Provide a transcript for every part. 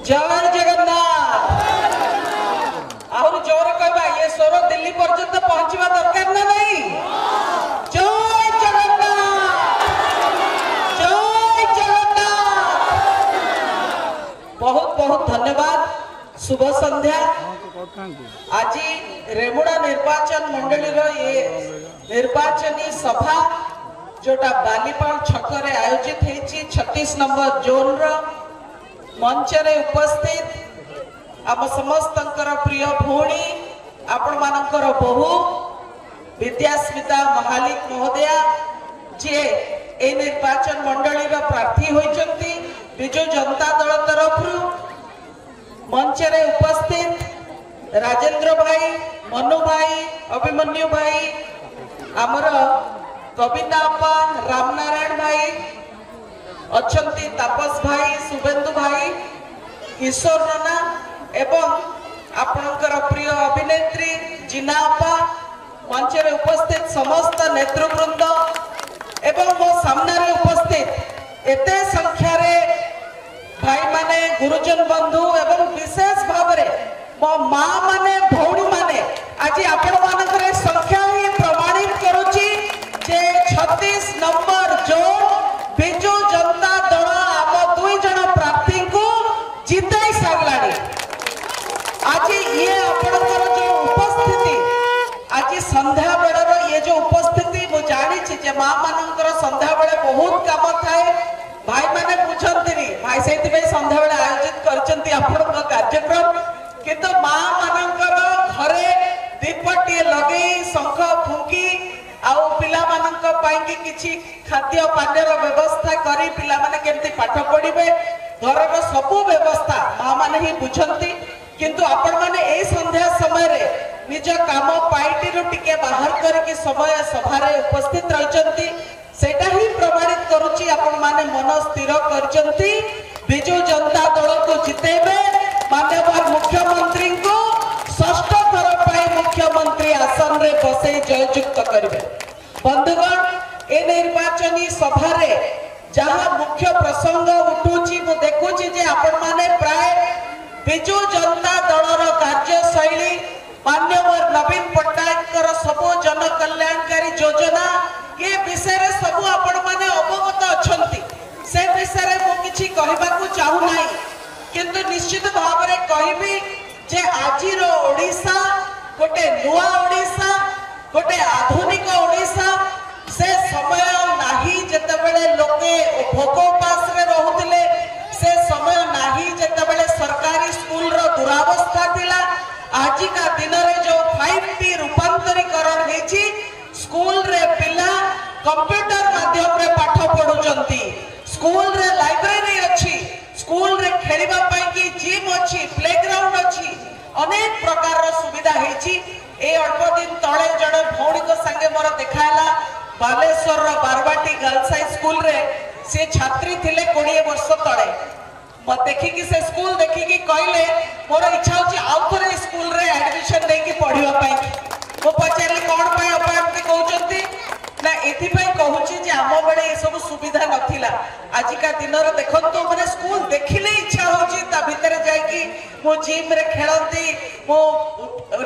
जय जगन्नाथ आहरी जोर कहबा ये स्वर दिल्ली पर्यंत पहुंचवा दरकार ना नहीं। जय जगन्नाथ जय जगन्नाथ। बहुत बहुत धन्यवाद। शुभ संध्या। आज रेमुड़ा निर्वाचन मंडली ये निर्वाचनी सभा जोटा बालीपाल छकरे आयोजित होती 36 नंबर जोन मंचरे उपस्थित आम समस्त प्रिय भौणी आपण मानकर बहु विद्यास्मिता महालिक महोदया जे ए निर्वाचन मंडली प्रार्थी होइचंती बिजु जनता दल तरफ मंचरे उपस्थित राजेंद्र भाई मनु भाई अभिमन्यु भाई आमर कविता अपा रामनारायण भाई अच्छंती तापस भाई शुभेन्दु भाई किशोर नाना एवं आपणकर प्रिय अभिनेत्री जीना अपा मंचरे उपस्थित समस्त नेतृवृंद एवं मो सामने उपस्थित एते संख्या रे भाई माने गुरुजन बंधु एवं विशेष भाव रे मो माँ माने भौणी माने आज आपण मानकर संख्या ही प्रमाणित करूची जे 36 नंबर जोन बिजु जनता दल आम दुई जन प्रार्थी को जिताई सारलानी। आज ये आपणकर जो उपस्थिति आज संध्या बेलर ये जो उपस्थिति मु जानी जे माँ मानकर संध्या बेले बहुत काम थाए भाई माने बुझंतिनी भाई सेति पे संध्या बेले आयोजित करचंती आपन कार्यक्रम किंतु माँ मानकर घरे दीपटी लगे शंख फुंकी आउ पिला मानक पाई कि किछि खाद्य पानीर व्यवस्था करी पिला माने केमती पाठ पढ़िबे घरर सबु व्यवस्था माँ माने ही बुझंती किंतु आपण माने ए संध्या समय रे निज काम पाइटी रु टिके बाहर करके समय सभा रे उपस्थित रहचंती सेटा ही प्रमाणित करूची आपण माने मन स्थिर करचंती बिजु जनता दल को जितेबे माननीय मुख्यमंत्री को षष्ठ थर पाई मुख्यमंत्री आसन रे बसे जययुक्त करिवे। बंधुगण ए निर्वाचनी सभा रे जहां मुख्य प्रसंग उठुची मु देखुची जे आपण माने प्राय बिजु जनता दलर कार्यशैली माननीय नवीन पट्टनायक सबु जन कल्याणकारी योजना ये विषय रे सबु आपण माने अवगत अछंती से विषय रे मु किछि कहबा को चाहू नाही किंतु निश्चित भाव रे कहबी जे आजिर ओडिसा गोटे नुआ ओडिसा गोटे आधुनिक ओडिसा से समय नाही जेतेबेले लोके भोक उपास रे रहुतिले से समय नाही जेतेबेले सरकारी स्कूल रो दुरावस्था थिला आजिका दिन रे जो 5T रूपांतरीकरण हेची स्कूल रे पिला कंप्यूटर माध्यम रे पाठ पढुचंती स्कूल रे लाइब्रेरी अछि स्कूल रे खेलिबा पई की जिम अछि प्लेग्राउंड अछि अनेक प्रकार रो सुविधा हेची। ए अल्प दिन तळे जण भौणी को संगे मोर देखायला बालेश्वर रो बारवाटी गर्ल्स हाई स्कूल रे से छात्री थिले 20 वर्ष तळे म देखि कि से स्कूल देखि कि कहले मोर इच्छा होची आउ थरे स्कूल रे एडमिशन दे कि पढिबा पई मो पचारली कोन पई अपनती कहउचंती ना एथि पई कहउची जे आम बेले ए सब सुविधा नथिला आजिका दिन रे देखंतो माने स्कूल देखिले इच्छा होची ता भीतर जाय कि मो जिम रे खेलंती मो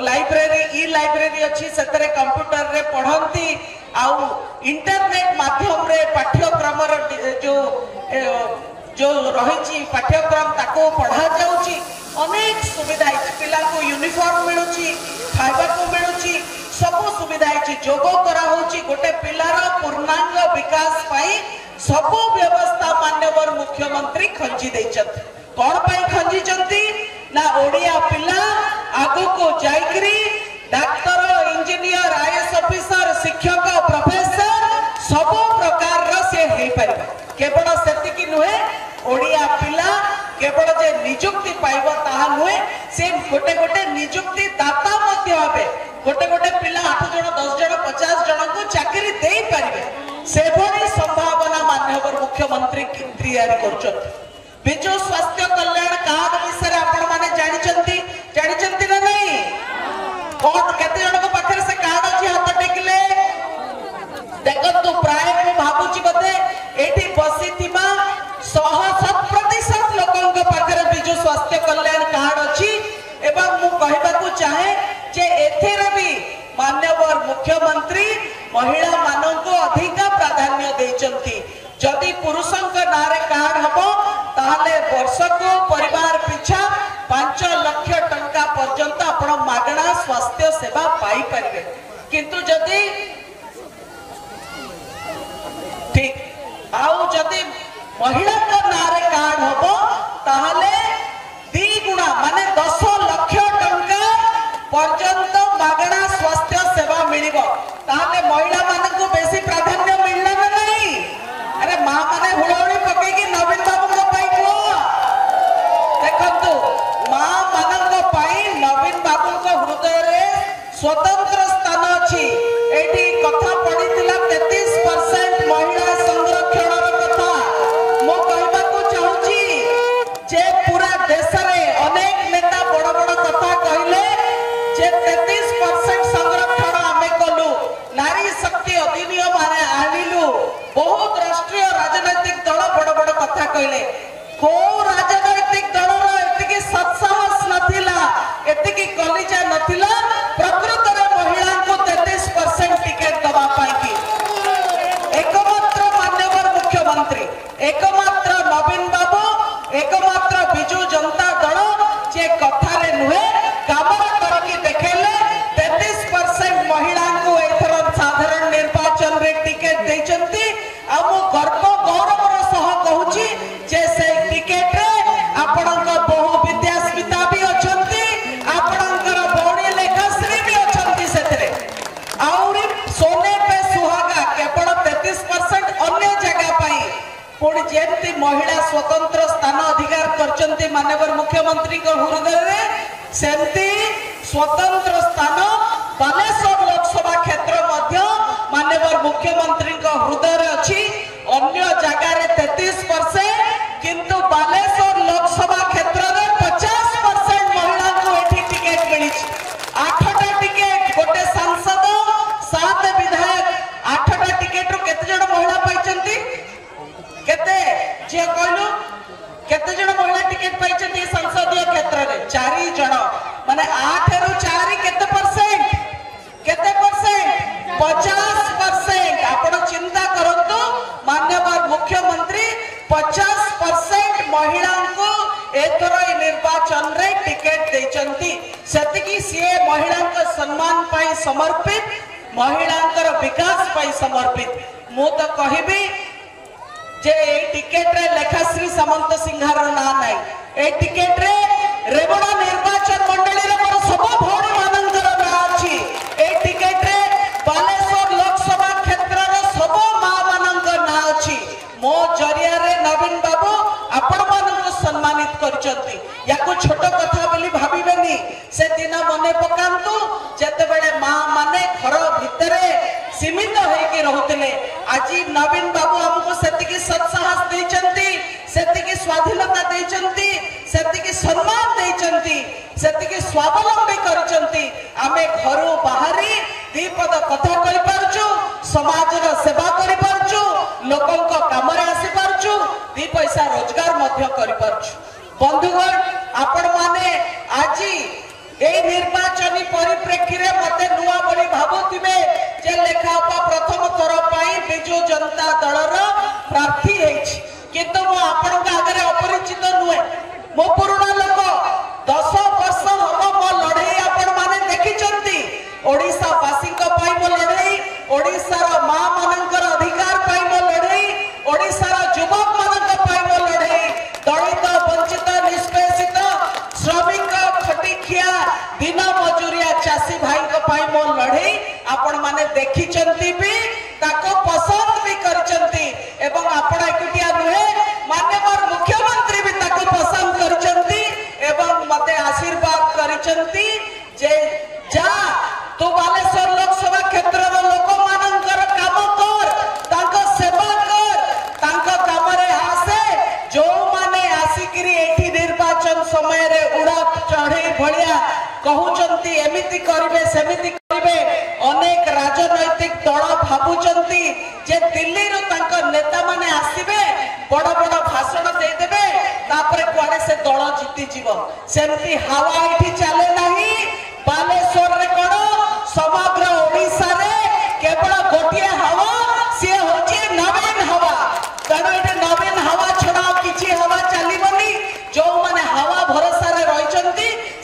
लाइब्रेरी ई लाइब्रेरी अछि सतरे कंप्यूटर रे पढंती आउ इंटरनेट माध्यम रे पाठ्यक्रम जो जो रही पाठ्यक्रम ताको पढ़ा जाउची अनेक सुविधा पिला को यूनिफॉर्म मिलुची खाइबा को मिलुची सब सुविधा है जोग करा होची गोटे पिलार पूर्णांग विकास पाई सब व्यवस्था माननीय मुख्यमंत्री खंजी दैछत कोन पाई खंजी चंती ना ओडिया पिला आगो को जाइकरी डॉक्टर इंजीनियर आईएएस ऑफिसर शिक्षक प्रोफेसर सब प्रकार रो से हे परिबा केवल सेति कि नुहे ओडिया पिला केवल जे नियुक्ति पाइबा ताहा नुहे से गोटे गोटे नियुक्ति दाता मध्य होबे गोटे गोटे पिला 8 जण 10 जण 50 जण को चाकरी देई परिबे से भली संभावना माननीय मुख्यमंत्री तैयारी करछत। बिजु स्वास्थ्य कल्याण कार्ड विषय आपण माने जानिचंती ना नहीं कोन केते जण को पाखरे से कार्ड अछि हाथ टेकिले देखंतु प्राय मु भाबुची बते एठी बसिथिबा 100% लोकन को पाखरे बिजु स्वास्थ्य चाहे जे एथिरे भी माननीय मुख्यमंत्री महिला मानक अधिक प्राधान्य देचंती। जदि पुरुषों नारे कार्ड हम ताहले वर्ष को परिवार पिछा 5 लाख टंका पर्यंत आपण मागणा स्वास्थ्य सेवा पाई परिबे। किंतु जदि ठीक आउ जदि महिला नारे कार्ड हम ताहले 2 गुणा माने 10 लाख टंका पर्यंत मागणा स्वास्थ्य सेवा मिलिबो। ताहले महिला मानक बेसी प्राधान्य मिलना ना नहीं। अरे मां माने हुड़हुड़ी पकेगी नवीन बाबू को पाई को देखंतु मां मानक पाई नवीन बाबू को हृदय रे स्वतंत्र स्थान अछि। एठी कथा पडितिला 33% महिला संरक्षण कथा मो कहबा को चाहूची जे पूरा देश रे अनेक नेता बड़ बड़ कथा कहले जे 33% संरक्षण आमे कलु नारी शक्ति अधिनियम माने आनिलु बहुत राष्ट्रीय राजनैतिक दल बड़ बड़ कथा कहले। को राजनैतिक दल रो एतिकी सत्साहस नथिला एतिकी कलिजा नथिला प्रकृत रे महिला को 33% टिकट दबा पाई की एकमात्र माननीय मुख्यमंत्री एकमात्र नवीन बाबू एकमात्र बिजू जनता दल जे कथा रे नुहे काम करके देखेले 33% महिला को एथर साधारण निर्वाचन रे टिकट देचंती। आ मो गर्व गौरव रो सह कहूची जे से टिकट रे आपनक बहु विद्यास्मिता भी अछंती आपनकर बौणी लेखाश्री भी अछंती सेतरे आउरी सोने पे सुहागा केवल 33% अन्य जगह पाई पुणी जेमती महिला स्वतंत्र स्थान अधिकार करचंती माननीय मुख्यमंत्री को हृदय रे सेमती स्वतंत्र स्थान बालेश्वर लोकसभा क्षेत्र मध्य माननीय मुख्यमंत्री को हृदय रे अछि। अन्य जगह रे 33% किंतु बालेश्वर लोकसभा क्षेत्र रे 50% महिला को एठी टिकट मिली। 8टा टिकट गोटे सांसद 7 विधायक 8टा टिकट रो केते जण महिला पाइचंती केते जे कहलु केते जण महिला टिकट पाइचंती संसदीय क्षेत्र रे 4 जण माने 8 रु 4 केते परसेंट 50%। आपण चिंता करंतु माननीय मुख्यमंत्री 50% महिला को एथर निर्वाचन रे टिकट देचंती। सेतिकी सीए महिला को सम्मान पाई समर्पित महिलांकर विकास पाई समर्पित। मु तो कहबी जे ए टिकट रे लेखाश्री सामंत सिंहार ना नाही ए टिकट रे रेवणा निर्वाचन मंडली रे मोर सब भौणी मानंकर ना अछि। ए टिकट रे बालेश्वर लोकसभा क्षेत्र रो सब मां मानंकर ना अछि। मो जरिया रे नवीन बाबू आपण मानक सम्मानित करचंती। याको छोट कथा बोली भाबिबेनी से दिन मने पकांतु जेते बेले मां माने घर भितरे सीमित होइके रहउतले। आजी नवीन बाबू हमको सेतिकी सत्साहस देचंती सेतिकी स्वाधीनता देचंती सेतिकी सम्मान देचंती सेतिकी स्वावलंबी करचंती। आमे घरो बाहरी दीपद कथा कहि पारचु समाज रो सेवा करि पारचु लोकन को काम रे आसी पारचु 2 पैसा रोजगार मध्य करि पारचु। बंधुगण आपण माने आजी ए निर्वाचनी परिप्रेक्षी रे मते नुआ बोली भाबुतिबे जे लेखापा प्रथम थर पाई बिजू जनता दल रो प्रार्थी हेछि। किंतु मो आपण का आगे अपरिचित नुए मो पुराना लोक 10 वर्ष हम मो लड़ाई आपण माने देखिचंती। ओडिसा वासी को पाई मो लड़ाई ओडिसा रो मां मानकर अधिकार पाई मो लड़ाई ओडिसा रो युवक मानक पाई मो लड़ाई दलित वंचित निष्पेषित श्रमिक खटिखिया दिन मजूरिया चासी भाई को पाई मो लड़ाई आपण माने देखिचंती भी ताको पसंद भी करचंती एवं आपण एकुटिया नुहे माननीय मुख्यमंत्री भी ताको पसंद करचंती एवं मते आशीर्वाद करचंती जे जा तो बालेश्वर लोकसभा क्षेत्र रो लोक मानकर काम कर ताको सेवा कर ताको काम रे आसे जो माने आसिकरी एठी निर्वाचन समय रे उड़ा चढ़े भलिया कहउचंती एमिति करिवे सेमिति करिवे। अनेक राजनैतिक दल भाबुचंती जे दिल्ली रो तांको नेता माने आसीबे बड़ बड़ भाषण दे देबे तापरे कुआडे से दल जीती जीवो सेमती हवा एठी चले नाही।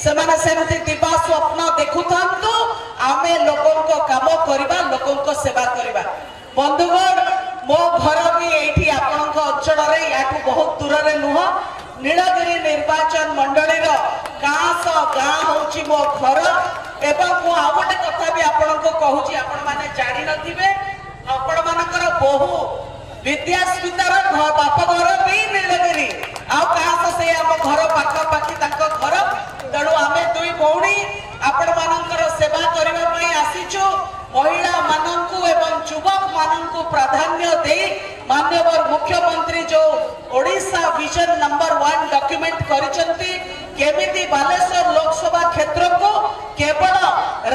सेमाने सेमती दिबा स्वप्न देखु थांतु आमे लोगों को काम करबा लोगों को सेवा करबा। बंधुगण मो घर भी एठी आपनक अंचल रे याठू बहुत दूर रे नुह नीलगिरी निर्वाचन मंडली रो गाँ होची मो घर एवं मु आ गोटे कथा भी आपनक कहूची आपण माने जानि नथिबे आपण मानकर बहु विद्यास्मितार बाप घर भी नीलगिरी आ से आम घर पाखापाखि घर तेणु आम दुई भौणी आपण मानकर सेवा करबा पई आसीचु। महिला माननकु एवं युवक माननकु प्राधान्य दे माननीय मुख्यमंत्री जो ओडिशा विजन नंबर 1 डॉक्यूमेंट करिसंती केमिति बालेश्वर लोकसभा क्षेत्र को केवल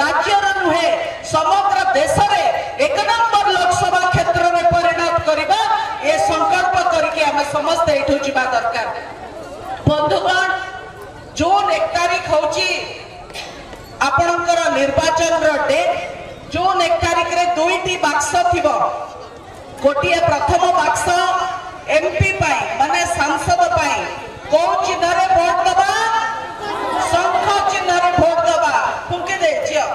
राज्य नुहे समग्र देश रे एक नंबर लोकसभा क्षेत्र में परिणत करबा ए संकल्प करके हम समस्त एठु जिबा दरकार। बंधुगण जून 1 तारीख होची आपणकर निर्वाचन रो डेट। जून 1 तारीख रे दुईटी बाक्स थिबो गोटिए प्रथम बाक्स एमपी पाई माने सांसद पाई को चिन्ह रे वोट दबा शंख चिन्ह रे वोट दबा फुंके दे जियो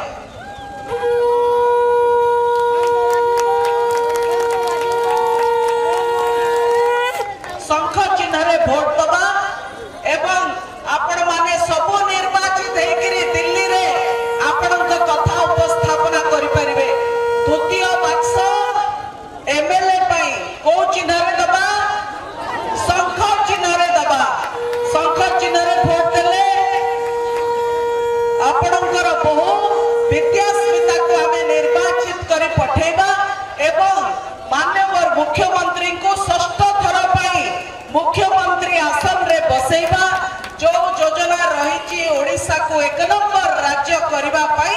शंख चिन्ह रे वोट दबा एवं आपण माने सब निर्वाचित हेकरी दिल्ली रे आपनक कथा उपस्थापना करि परिबे। द्वितीय बाक्स एमएलए पाई को चिन्ह रे दबा शंख चिन्ह रे दबा शंख चिन्ह रे वोट देले आपनकर बहु विद्यास्मिता को हमें निर्वाचित करि पठेबा एवं माननीय मुख्यमंत्री को षष्ठ थर पाई मुख्यमंत्री आसन रे बसेबा जो योजना रही ओडिशा को एक नंबर राज्य करबा पाई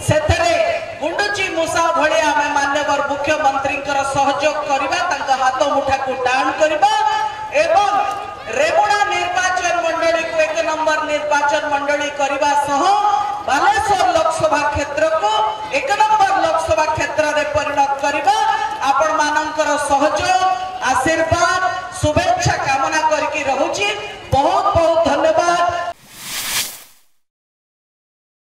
सेतरे गुंडुची मूसा भली आमे माननीय मुख्यमंत्री सहयोग करबा तांका हाथ मुठा को टाण करबा एवं रेमुणा निर्वाचन मंडली को एक नंबर निर्वाचन मंडली करबा सह बालेश्वर लोकसभा क्षेत्र को एक नंबर लोकसभा क्षेत्र रे परिणत करबा। आपण मानकर सहयोग आशीर्वाद